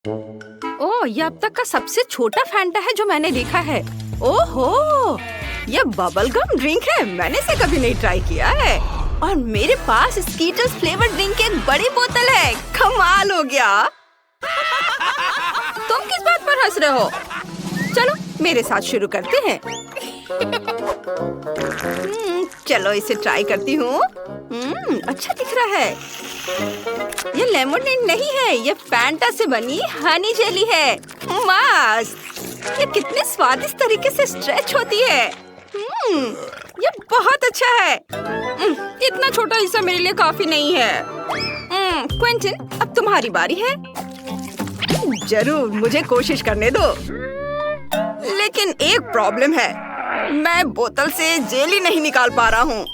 ओह, ये अब तक का सबसे छोटा फैंटा है जो मैंने देखा है। ओहो, ये बबल गम ड्रिंक है। मैंने इसे कभी नहीं ट्राई किया है। और मेरे पास स्कीटर्स फ्लेवर ड्रिंक की एक बड़ी बोतल है। कमाल हो गया। तुम किस बात पर हंस रहे हो? चलो मेरे साथ शुरू करते हैं। चलो इसे ट्राई करती हूँ। अच्छा दिख रहा है। ये लेमोनेड नहीं है, ये फैंटा से बनी हनी जेली है। मस्त। ये कितने स्वादिष्ट तरीके से स्ट्रेच होती है। ये बहुत अच्छा है। इतना छोटा हिस्सा मेरे लिए काफी नहीं है। क्विंटन, अब तुम्हारी बारी है। जरूर, मुझे कोशिश करने दो। लेकिन एक प्रॉब्लम है, मैं बोतल से जेली नहीं निकाल पा रहा हूँ।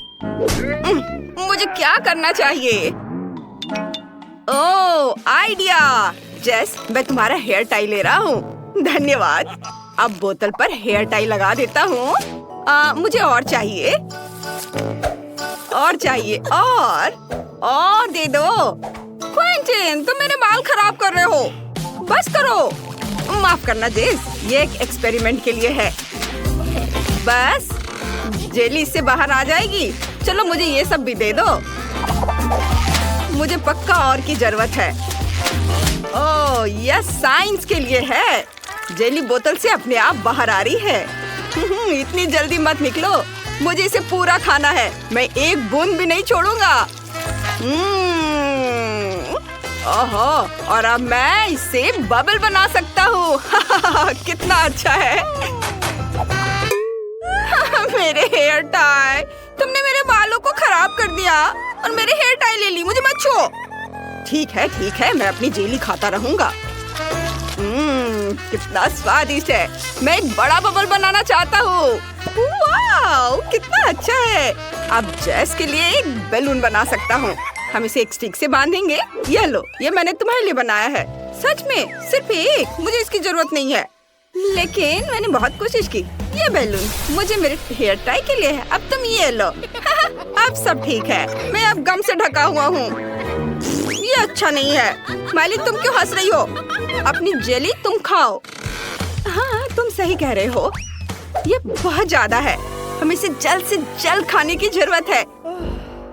मुझे क्या करना चाहिए? ओह, आइडिया। जेस, मैं तुम्हारा हेयर टाई ले रहा हूँ। धन्यवाद। अब बोतल पर हेयर टाई लगा देता हूँ। मुझे और चाहिए, और चाहिए, और दे दो। क्विंटन, तुम मेरे बाल खराब कर रहे हो। बस करो। माफ करना जेस, ये एक एक्सपेरिमेंट के लिए है। बस जेली इससे बाहर आ जाएगी। चलो मुझे ये सब भी दे दो। मुझे पक्का और की जरूरत है। ओह, यह साइंस के लिए है। जेली बोतल से अपने आप बाहर आ रही है। इतनी जल्दी मत निकलो, मुझे इसे पूरा खाना है। मैं एक बूंद भी नहीं छोड़ूंगा। ओहो, और अब मैं इससे बबल बना सकता हूँ। कितना अच्छा है। मेरे हेयर टाई, तुमने मेरे बालों को खराब कर दिया और मेरे हेयर टाई ले ली। मुझे मत छो। ठीक है, मैं अपनी जेली खाता रहूंगा। कितना स्वादिष्ट है। मैं एक बड़ा बबल बनाना चाहता हूँ। वाओ, कितना अच्छा है। अब जेस के लिए एक बैलून बना सकता हूँ। हम इसे एक स्टिक से बांधेंगे। ये लो, ये मैंने तुम्हारे लिए बनाया है। सच में सिर्फ एक, मुझे इसकी जरूरत नहीं है। लेकिन मैंने बहुत कोशिश की। ये बैलून मुझे मेरे हेयर टाई के लिए है। अब तुम ये लो। अब सब ठीक है। मैं अब गम से ढका हुआ हूँ। ये अच्छा नहीं है। माली, तुम क्यों हंस रही हो? अपनी जेली तुम खाओ। हाँ, तुम सही कह रहे हो। ये बहुत ज्यादा है। हमें इसे जल्द से जल्द खाने की जरूरत है।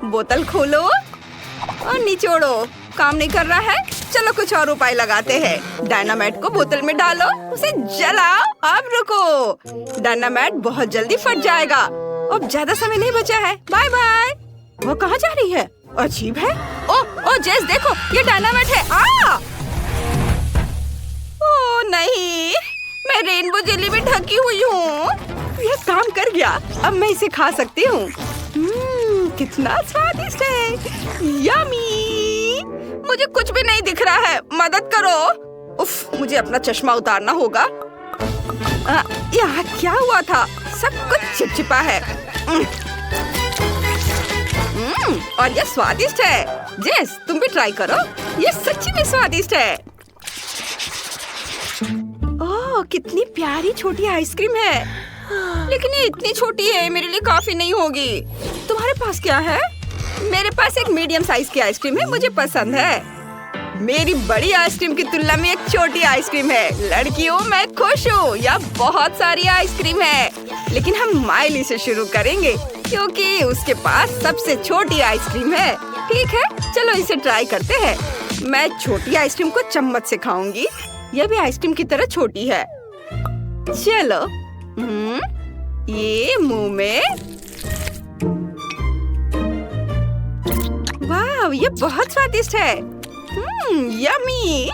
बोतल खोलो और निचोड़ो। काम नहीं कर रहा है? चलो कुछ और उपाय लगाते हैं। डायनामाइट को बोतल में डालो, उसे जलाओ। अब रुको, डायनामाइट बहुत जल्दी फट जाएगा। अब ज्यादा समय नहीं बचा है। Bye bye. वो कहाँ जा रही है? अजीब है। ओ जेस, देखो, ये डायनामाइट है। ओ नहीं, मैं रेनबो जेली में ढकी हुई हूँ। ये काम कर गया। अब मैं इसे खा सकती हूँ। कितना स्वादिष्ट है। यम्मी। मुझे कुछ भी नहीं दिख रहा है। मदद करो। उफ, मुझे अपना चश्मा उतारना होगा। यहाँ क्या हुआ था? सब कुछ चिपचिपा है। और ये स्वादिष्ट है। जेस, तुम भी ट्राई करो। ये सच्ची में स्वादिष्ट है। ओह, कितनी प्यारी छोटी आइसक्रीम है। लेकिन ये इतनी छोटी है, मेरे लिए काफी नहीं होगी। तुम्हारे पास क्या है? मेरे पास एक मीडियम साइज की आइसक्रीम है। मुझे पसंद है। मेरी बड़ी आइसक्रीम की तुलना में एक छोटी आइसक्रीम है। लड़कियों, मैं खुश हूँ। यहाँ बहुत सारी आइसक्रीम है। लेकिन हम माइली से शुरू करेंगे क्योंकि उसके पास सबसे छोटी आइसक्रीम है। ठीक है, चलो इसे ट्राई करते हैं। मैं छोटी आइसक्रीम को चम्मच से खाऊंगी। यह भी आइसक्रीम की तरह छोटी है। चलो, ये मुंह में। वाह, ये बहुत स्वादिष्ट है। यम्मी।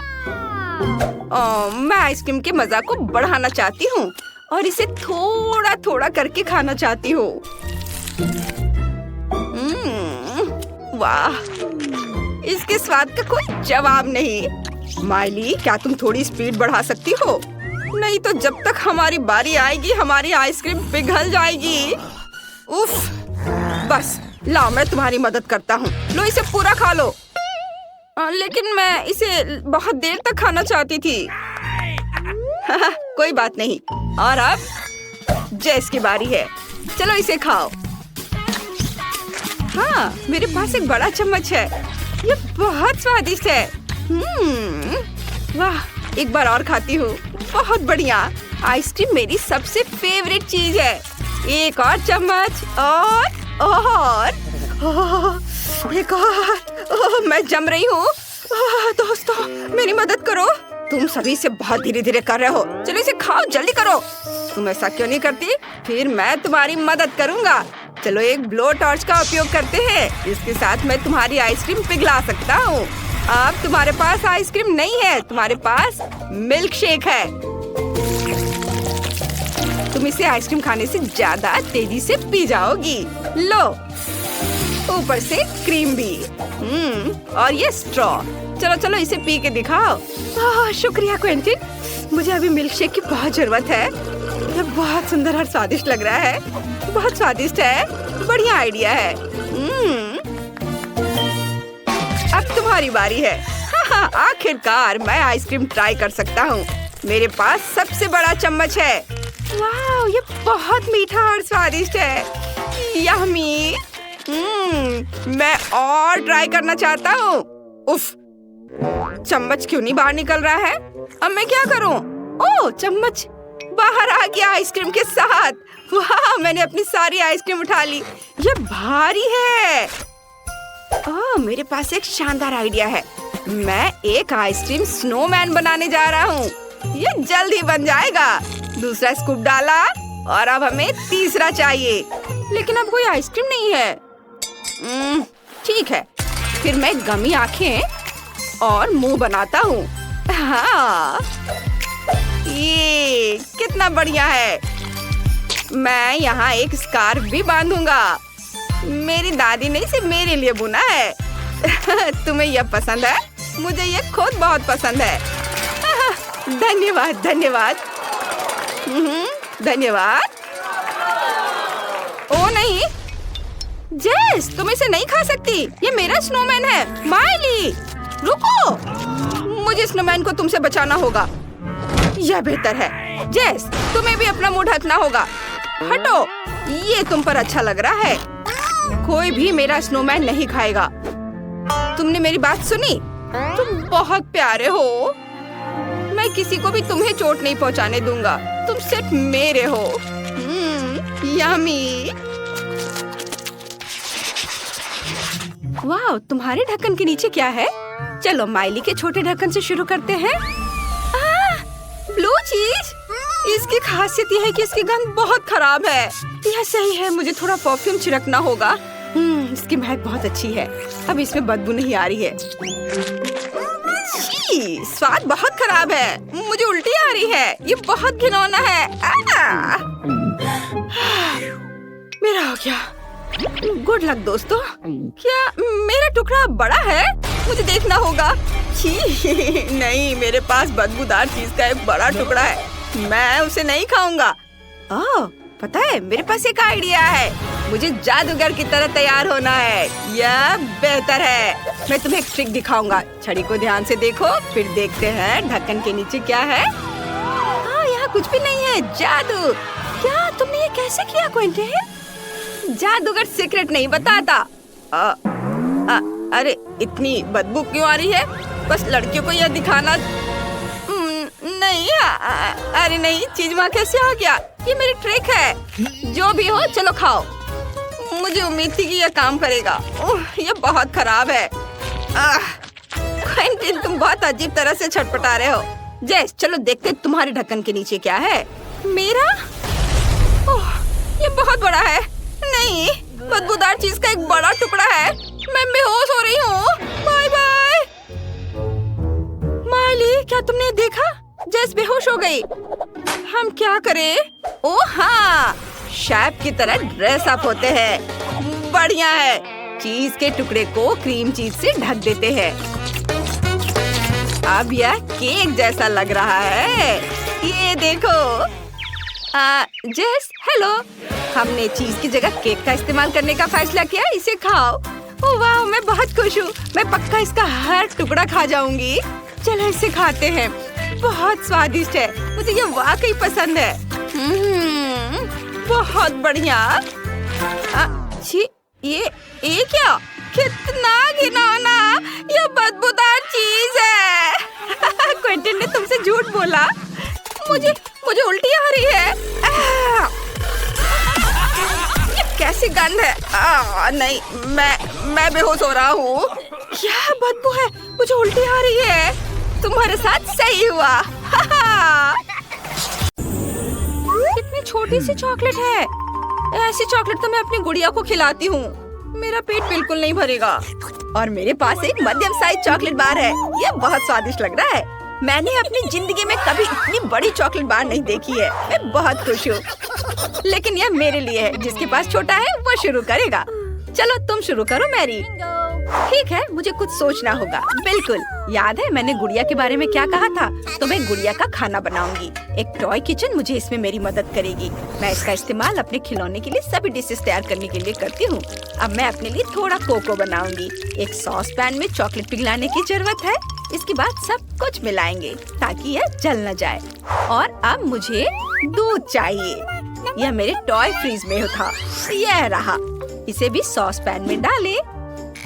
मैं आइसक्रीम के मजा को बढ़ाना चाहती हूँ और इसे थोड़ा थोड़ा करके खाना चाहती हूँ। वाह, इसके स्वाद का कोई जवाब नहीं। माइली, क्या तुम थोड़ी स्पीड बढ़ा सकती हो? नहीं तो जब तक हमारी बारी आएगी हमारी आइसक्रीम पिघल जाएगी। उफ, बस लाओ, मैं तुम्हारी मदद करता हूँ। लो, इसे पूरा खा लो। लेकिन मैं इसे बहुत देर तक खाना चाहती थी। कोई बात नहीं। और अब जेस की बारी है। चलो इसे खाओ। हाँ, मेरे पास एक बड़ा चम्मच है। ये बहुत स्वादिष्ट है। वाह, एक बार और खाती हूँ। बहुत बढ़िया, आइसक्रीम मेरी सबसे फेवरेट चीज है। एक और चम्मच और एक और। मैं जम रही हूँ। दोस्तों मेरी मदद करो। तुम सभी इसे बहुत धीरे धीरे कर रहे हो। चलो इसे खाओ, जल्दी करो। तुम ऐसा क्यों नहीं करती? फिर मैं तुम्हारी मदद करूँगा। चलो एक ब्लो टॉर्च का उपयोग करते हैं। इसके साथ मैं तुम्हारी आइसक्रीम पिघला सकता हूँ। अब तुम्हारे पास आइसक्रीम नहीं है, तुम्हारे पास मिल्क शेक है। तुम इसे आइसक्रीम खाने से ज्यादा तेजी से पी जाओगी। लो, ऊपर से क्रीम भी। और ये स्ट्रॉ। चलो चलो इसे पी के दिखाओ। शुक्रिया क्वेंटिन, मुझे अभी मिल्क शेक की बहुत जरूरत है। ये बहुत सुंदर और स्वादिष्ट लग रहा है। बहुत स्वादिष्ट है, बढ़िया आइडिया है। अब तुम्हारी बारी है। आखिरकार मैं आइसक्रीम ट्राई कर सकता हूँ। मेरे पास सबसे बड़ा चम्मच है। वाह, ये बहुत मीठा और स्वादिष्ट है। यम्मी। मैं और ट्राई करना चाहता हूँ। उफ, चम्मच क्यों नहीं बाहर निकल रहा है? अब मैं क्या करूँ? ओह, चम्मच बाहर आ गया आइसक्रीम के साथ। वाह, मैंने अपनी सारी आइसक्रीम उठा ली। ये भारी है। ओह, मेरे पास एक शानदार आइडिया है। मैं एक आइसक्रीम स्नोमैन बनाने जा रहा हूँ। ये जल्द ही बन जाएगा। दूसरा स्कूप डाला और अब हमें तीसरा चाहिए, लेकिन अब कोई आइसक्रीम नहीं है। ठीक है, फिर मैं गमी आंखें और मुंह बनाता हूँ। हाँ, ये कितना बढ़िया है। मैं यहाँ एक स्कार्फ भी बांधूंगा। मेरी दादी ने इसे मेरे लिए बुना है। तुम्हें यह पसंद है? मुझे यह खुद बहुत पसंद है। धन्यवाद धन्यवाद। धन्यवाद। ओ नहीं जेस, तुम इसे नहीं खा सकती। ये मेरा स्नोमैन है। माइली रुको, मुझे स्नोमैन को तुमसे बचाना होगा। यह बेहतर है। जेस, तुम्हें भी अपना मुंह ढकना होगा। हटो, ये तुम पर अच्छा लग रहा है। कोई भी मेरा स्नोमैन नहीं खाएगा। तुमने मेरी बात सुनी? तुम बहुत प्यारे हो। मैं किसी को भी तुम्हें चोट नहीं पहुंचाने दूंगा। तुम सिर्फ मेरे हो। यम्मी। वाह, तुम्हारे ढक्कन के नीचे क्या है? चलो माइली के छोटे ढक्कन से शुरू करते हैं। ब्लू चीज। इसकी खासियत यह है कि इसकी गंध बहुत खराब है। यह सही है, मुझे थोड़ा परफ्यूम छिड़कना होगा। इसकी महक बहुत अच्छी है। अब इसमें बदबू नहीं आ रही है। स्वाद बहुत खराब है। मुझे उल्टी आ रही है। ये बहुत घिनौना है। मेरा हो गया। गुड लक दोस्तों। क्या मेरा टुकड़ा बड़ा है? मुझे देखना होगा। नहीं, मेरे पास बदबूदार चीज का एक बड़ा टुकड़ा है। मैं उसे नहीं खाऊंगा। ओह, पता है, मेरे पास एक आइडिया है। मुझे जादूगर की तरह तैयार होना है। यह बेहतर है। मैं तुम्हें एक ट्रिक दिखाऊंगा। छड़ी को ध्यान से देखो, फिर देखते हैं ढक्कन के नीचे क्या है। यहाँ कुछ भी नहीं है। जादू। क्या तुमने ये कैसे किया क्विंटन? जादूगर सीक्रेट नहीं बताता। अरे इतनी बदबू क्यों आ रही है? बस लड़कियों को यह दिखाना नहीं। अरे नहीं, चीज वहाँ कैसे आ गया? ये मेरी ट्रिक है। जो भी हो, चलो खाओ। मुझे उम्मीद थी कि यह काम करेगा। यह बहुत खराब है। क्विंटन, तुम बहुत अजीब तरह से छटपटा रहे हो। जेस, चलो देखते तुम्हारे ढक्कन के नीचे क्या है। मेरा? ये बहुत बड़ा है। नहीं, बदबूदार चीज का एक बड़ा टुकड़ा है। मैं बेहोश हो रही हूँ। Bye bye. माइली, क्या तुमने देखा? जेस बेहोश हो गई। हम क्या करें? ओह हाँ, शेफ की तरह ड्रेस अप होते हैं। बढ़िया है। चीज के टुकड़े को क्रीम चीज से ढक देते हैं। अब यह केक जैसा लग रहा है। ये देखो। जेस, हेलो। हमने चीज की जगह केक का इस्तेमाल करने का फैसला किया। इसे खाओ। ओह वाह, मैं बहुत खुश हूँ। मैं पक्का इसका हर टुकड़ा खा जाऊंगी। चलो इसे खाते हैं। बहुत स्वादिष्ट है। मुझे ये वाकई पसंद है। बहुत बढ़िया। ये क्या? कितना घिनौना। ये बदबूदार चीज है। क्विंटन ने तुमसे झूठ बोला। मुझे मुझे उल्टी आ रही है। ये कैसी गंध है? नहीं, मैं बेहोश हो रहा हूँ। क्या बदबू है? मुझे उल्टी आ रही है। तुम्हारे साथ सही हुआ। कितनी छोटी सी चॉकलेट है। ऐसी चॉकलेट तो मैं अपनी गुड़िया को खिलाती हूँ। मेरा पेट बिल्कुल नहीं भरेगा। और मेरे पास एक मध्यम साइज चॉकलेट बार है। ये बहुत स्वादिष्ट लग रहा है। मैंने अपनी जिंदगी में कभी इतनी बड़ी चॉकलेट बार नहीं देखी है। मैं बहुत खुश हूँ। लेकिन यह मेरे लिए है। जिसके पास छोटा है वो शुरू करेगा। चलो तुम शुरू करो मैरी। ठीक है, मुझे कुछ सोचना होगा। बिल्कुल, याद है मैंने गुड़िया के बारे में क्या कहा था? तो मैं गुड़िया का खाना बनाऊंगी। एक टॉय किचन मुझे इसमें मेरी मदद करेगी। मैं इसका इस्तेमाल अपने खिलौने के लिए सभी डिशेस तैयार करने के लिए करती हूँ। अब मैं अपने लिए थोड़ा कोको बनाऊंगी। एक सॉस पैन में चॉकलेट पिघलाने की जरूरत है। इसके बाद सब कुछ मिलाएंगे ताकि यह जल न जाए। और अब मुझे दूध चाहिए। यह मेरे टॉय फ्रीज में था। यह रहा। इसे भी सॉस पैन में डालें।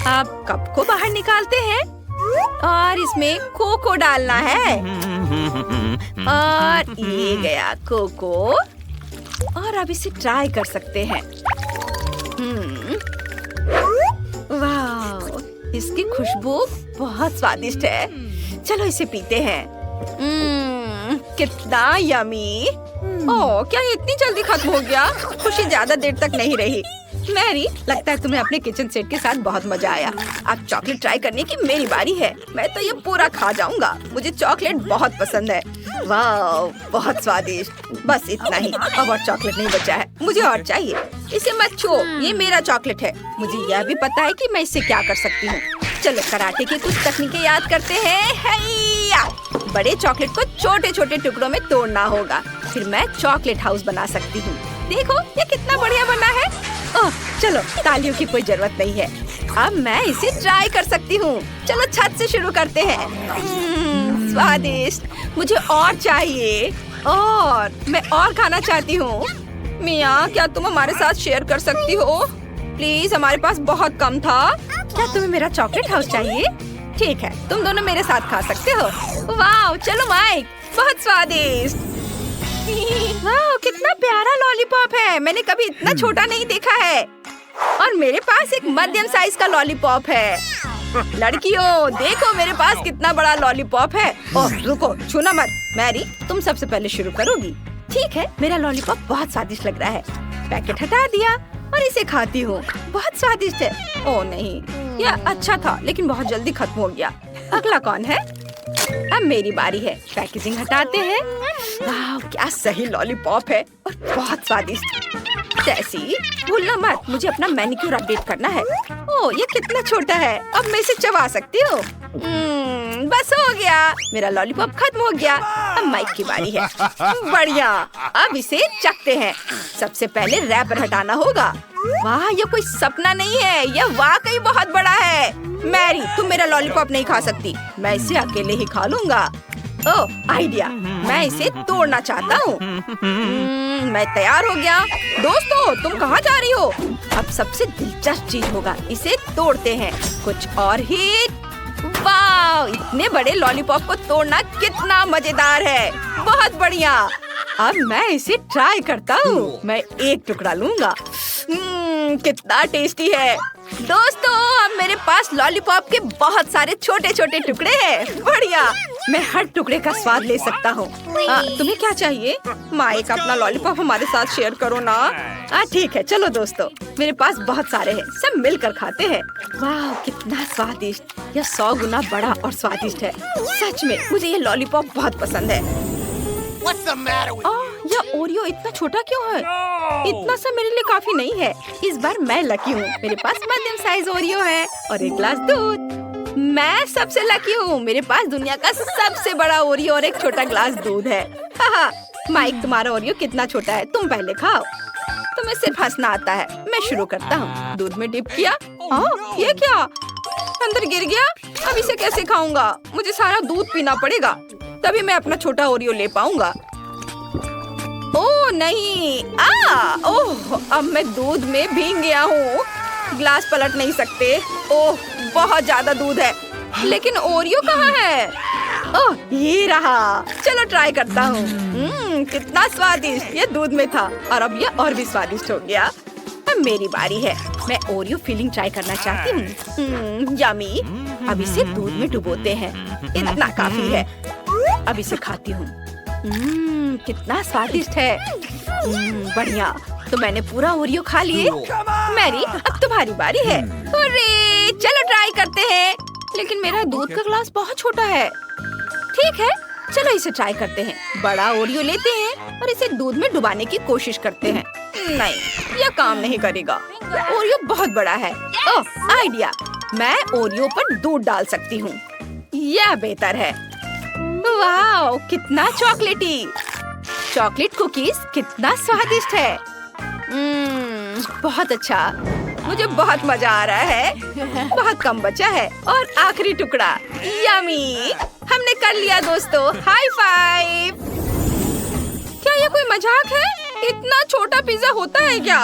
अब कप को बाहर निकालते हैं और इसमें कोको डालना है। और ये गया कोको। और अब इसे ट्राई कर सकते हैं। वाह, इसकी खुशबू बहुत स्वादिष्ट है। चलो इसे पीते हैं। कितना यमी। ओह, क्या ये इतनी जल्दी खत्म हो गया? खुशी ज्यादा देर तक नहीं रही। मैरी, लगता है तुम्हें अपने किचन सेट के साथ बहुत मजा आया। अब चॉकलेट ट्राई करने की मेरी बारी है। मैं तो ये पूरा खा जाऊंगा। मुझे चॉकलेट बहुत पसंद है। वाह, बहुत स्वादिष्ट। बस इतना ही। अब और चॉकलेट नहीं बचा है। मुझे और चाहिए। इसे मत छुओ, ये मेरा चॉकलेट है। मुझे यह भी पता है कि मैं इससे क्या कर सकती हूँ। चलो कराटे की कुछ तकनीकें याद करते हैं। बड़े चॉकलेट को छोटे छोटे टुकड़ों में तोड़ना होगा। फिर मैं चॉकलेट हाउस बना सकती हूँ। देखो ये कितना बढ़िया बना है। ओह, चलो तालियों की कोई जरूरत नहीं है। अब मैं इसे ट्राई कर सकती हूँ। चलो छत से शुरू करते हैं। स्वादिष्ट। मुझे और चाहिए। और मैं और खाना चाहती हूँ। मियाँ, क्या तुम हमारे साथ शेयर कर सकती हो? प्लीज, हमारे पास बहुत कम था। क्या तुम्हें मेरा चॉकलेट हाउस चाहिए? ठीक है, तुम दोनों मेरे साथ खा सकते हो। वाह, चलो माइक, बहुत स्वादिष्ट। वाह, कितना प्यारा लॉलीपॉप है। मैंने कभी इतना छोटा नहीं देखा है। और मेरे पास एक मध्यम साइज का लॉलीपॉप है। लड़कियों, देखो मेरे पास कितना बड़ा लॉलीपॉप है। ओह, रुको, छूना मत। मैरी, तुम सबसे पहले शुरू करोगी। ठीक है, मेरा लॉलीपॉप बहुत स्वादिष्ट लग रहा है। पैकेट हटा दिया और इसे खाती हूँ। बहुत स्वादिष्ट है। ओह नहीं, यह अच्छा था लेकिन बहुत जल्दी खत्म हो गया। अगला कौन है? अब मेरी बारी है। पैकेजिंग हटाते हैं। वाह, क्या सही लॉलीपॉप है और बहुत स्वादिष्ट। जैसी, भूलना मत, मुझे अपना मैनिक्योर अपडेट करना है। ओह, ये कितना छोटा है। अब मैं इसे चबा सकती हूँ। बस हो गया, मेरा लॉलीपॉप खत्म हो गया। अब माइक की बारी है। बढ़िया, अब इसे चखते हैं। सबसे पहले रैपर हटाना होगा। वाह, ये कोई सपना नहीं है, यह वाकई बहुत बड़ा है। मैरी, तुम मेरा लॉलीपॉप नहीं खा सकती। मैं इसे अकेले ही खा लूंगा। ओह, आइडिया, मैं इसे तोड़ना चाहता हूँ। मैं तैयार हो गया। दोस्तों, तुम कहाँ जा रही हो? अब सबसे दिलचस्प चीज होगा, इसे तोड़ते हैं। कुछ और हिट। वाह, इतने बड़े लॉलीपॉप को तोड़ना कितना मजेदार है। बहुत बढ़िया। अब मैं इसे ट्राई करता हूँ। मैं एक टुकड़ा लूंगा। कितना टेस्टी है। दोस्तों, अब मेरे पास लॉलीपॉप के बहुत सारे छोटे छोटे टुकड़े हैं। बढ़िया, मैं हर टुकड़े का स्वाद ले सकता हूँ। तुम्हें क्या चाहिए? माइक, अपना लॉलीपॉप हमारे साथ शेयर करो ना। ठीक है, चलो दोस्तों, मेरे पास बहुत सारे हैं, सब मिलकर खाते हैं। वाह, कितना स्वादिष्ट। यह 100 गुना बड़ा और स्वादिष्ट है। सच में मुझे ये लॉलीपॉप बहुत पसंद है। यह ओरियो इतना छोटा क्यों है? इतना सा मेरे लिए काफी नहीं है। इस बार मैं लकी हूँ। मेरे पास मध्यम साइज ओरियो है और एक ग्लास दूध। मैं सबसे लकी हूँ। मेरे पास दुनिया का सबसे बड़ा ओरियो और एक छोटा ग्लास दूध है। माइक, तुम्हारा ओरियो कितना छोटा है? तुम पहले खाओ। तुम्हें सिर्फ हंसना आता है। मैं शुरू करता हूँ। दूध में डिप किया। ये क्या? अंदर गिर गया। अब इसे कैसे खाऊंगा? मुझे सारा दूध पीना पड़ेगा, तभी मैं अपना छोटा ओरियो ले पाऊंगा। ओह नहीं, ओह, अब मैं दूध में भीग गया हूँ। ग्लास पलट नहीं सकते। ओह, बहुत ज्यादा दूध है। लेकिन ओरियो कहाँ है? ओह, ये रहा। चलो ट्राई करता हूँ। कितना स्वादिष्ट। ये दूध में था और अब ये और भी स्वादिष्ट हो गया। अब मेरी बारी है। मैं ओरियो फिलिंग ट्राई करना चाहती हूँ। यमी। अब इसे दूध में डुबोते हैं। इतना काफी है। अब इसे खाती हूँ। कितना स्वादिष्ट है। बढ़िया। तो मैंने पूरा ओरियो खा लिए। मैरी, अब तुम्हारी बारी है। अरे, चलो ट्राई करते हैं। लेकिन मेरा दूध का ग्लास बहुत छोटा है। ठीक है, चलो इसे ट्राई करते हैं। बड़ा ओरियो लेते हैं और इसे दूध में डुबाने की कोशिश करते हैं। नहीं, यह काम नहीं करेगा। ओरियो बहुत बड़ा है। ओह, आइडिया। मैं ओरियो पर दूध डाल सकती हूँ। यह बेहतर है। वाह, कितना चॉकलेटी। चॉकलेट कुकीज कितना स्वादिष्ट है। बहुत अच्छा। मुझे बहुत मजा आ रहा है। बहुत कम बचा है और आखिरी टुकड़ा। यमी। हमने कर लिया दोस्तों। High five. क्या ये कोई मजाक है? इतना छोटा पिज्जा होता है क्या?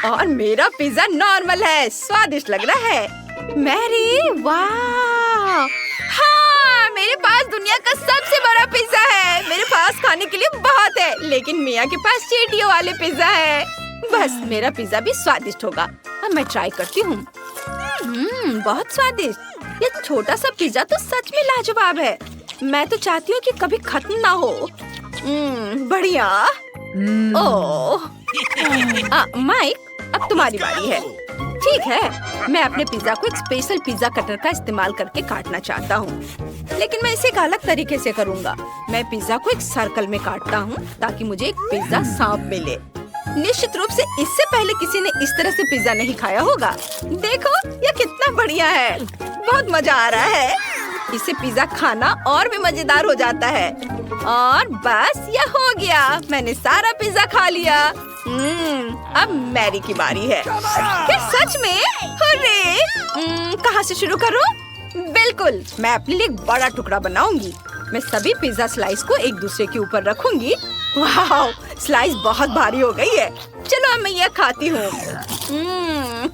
और मेरा पिज्जा नॉर्मल है। स्वादिष्ट लग रहा है। मैरी, वाह। हाँ, मेरे पास दुनिया का सबसे बड़ा पिज्जा है। मेरे पास खाने के लिए बहुत है, लेकिन मिया के पास चींटियों वाले पिज्जा है। बस मेरा पिज्जा भी स्वादिष्ट होगा। अब मैं ट्राई करती हूँ। बहुत स्वादिष्ट। ये छोटा सा पिज्जा तो सच में लाजवाब है। मैं तो चाहती हूँ कि कभी खत्म ना हो। बढ़िया। ओह, माइक, अब तुम्हारी बारी है। ठीक है, मैं अपने पिज्जा को एक स्पेशल पिज्जा कटर का इस्तेमाल करके काटना चाहता हूँ, लेकिन मैं इसे एक अलग तरीके से करूँगा। मैं पिज्जा को एक सर्कल में काटता हूँ ताकि मुझे एक पिज्जा सांप मिले। निश्चित रूप से इससे पहले किसी ने इस तरह से पिज्जा नहीं खाया होगा। देखो, यह कितना बढ़िया है। बहुत मजा आ रहा है। इससे पिज्जा खाना और भी मजेदार हो जाता है। और बस यह हो गया। मैंने सारा पिज्जा खा लिया। अब मैरी की बारी है। क्या सच में? अरे, कहाँ से शुरू करूँ? बिल्कुल, मैं अपने लिए एक बड़ा टुकड़ा बनाऊंगी। मैं सभी पिज्जा स्लाइस को एक दूसरे के ऊपर रखूंगी। वाह, स्लाइस बहुत भारी हो गई है। चलो अब मैं यह खाती हूँ।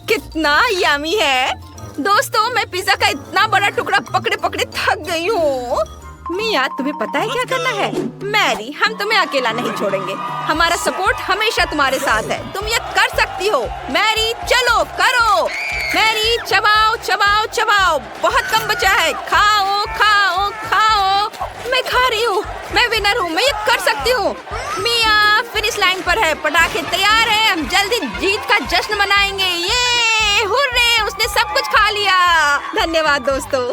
कितना यमी है। दोस्तों, मैं पिज्जा का इतना बड़ा टुकड़ा पकड़े पकड़े थक गई हूँ। मिया, तुम्हें पता है क्या करना है? मैरी, हम तुम्हें अकेला नहीं छोड़ेंगे। हमारा सपोर्ट हमेशा तुम्हारे साथ है। तुम ये कर सकती हो। मैरी, चलो करो। मैरी, चबाओ चबाओ चबाओ। बहुत कम बचा है। खाओ खाओ खाओ। मैं खा रही हूँ। मैं विनर हूँ। मैं ये कर सकती हूँ। मिया फिनिश लाइन पर है। पटाखे तैयार हैं। हम जल्दी जीत का जश्न मनाएंगे। ये हुर्रे, उसने सब कुछ खा लिया। धन्यवाद दोस्तों।